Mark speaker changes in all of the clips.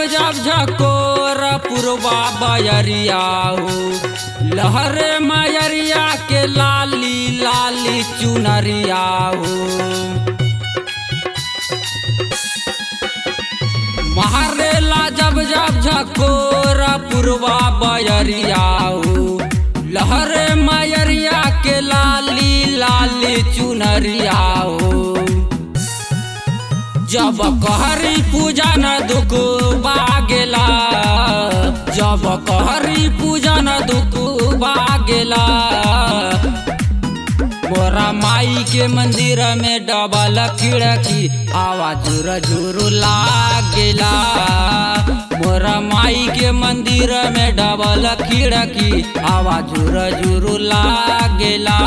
Speaker 1: जब झकोर पुरवा बयरिया हो, लहरे मयरिया के लाली लाली चुनरिया हो। मारेला जब झकोर पुरवा बयरिया हो, लहरे मयरिया के लाली लाली चुनरिया हो। जब कहरी पूजा न दुख बागेला, जब कहरी पूजा न दुख बागेला। मोरा माई के मंदिर में डबल खिड़की आवाज झुर लागेला। मोरा माई के मंदिर में डबल खिड़की आवाज झुर लागेला।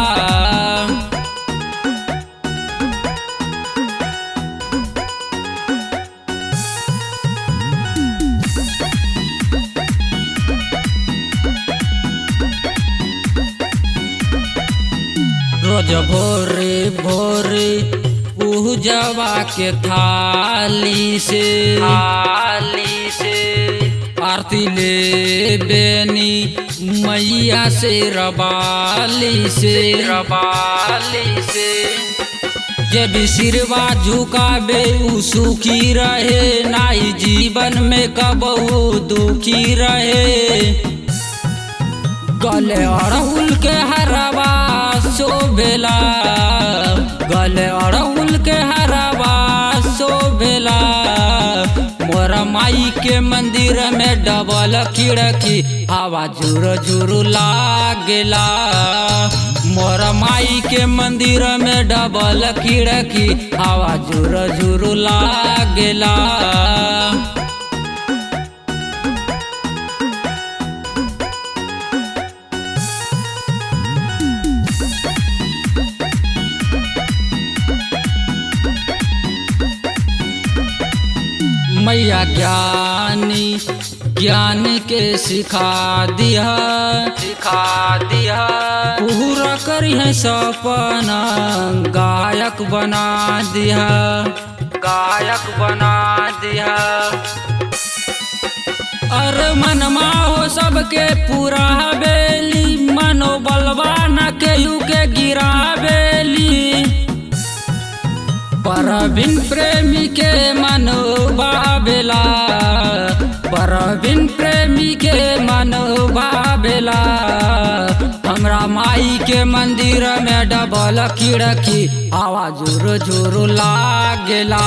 Speaker 1: रोज भोरे भोरे पूजवा के थाली से आरती ले बेनी मैया से रबाली से जब सिरवा झुकाबे उ सुखी रहे, नाई जीवन में कबहू दुखी रहे। गले अड़हुल के हरवा शोभेला, गले अड़हुल के हरवा शोभेला। मोरा माई के मंदिर में डबल खिड़की हवा झुर लागेला। मोरा माई के मंदिर में डबल खिड़की हवा झुर लागेला। मैया ज्ञान के सिखा दिया, पूरा करी है सपना गायक बना दिया। अरे मनमा हो सबके पूरा बेली, मनोबलवा न केहू के गिरा बेली। परवीन प्रेमी के मन भावेला, परवीन प्रेमी के मन भावेला। हमरा माई के मंदिर में डबल खिड़की आवाज झुर लागेला।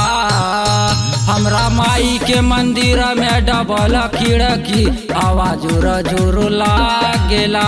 Speaker 1: हमरा माई के मंदिर में डबल खिड़की आवाज झुर लागेला।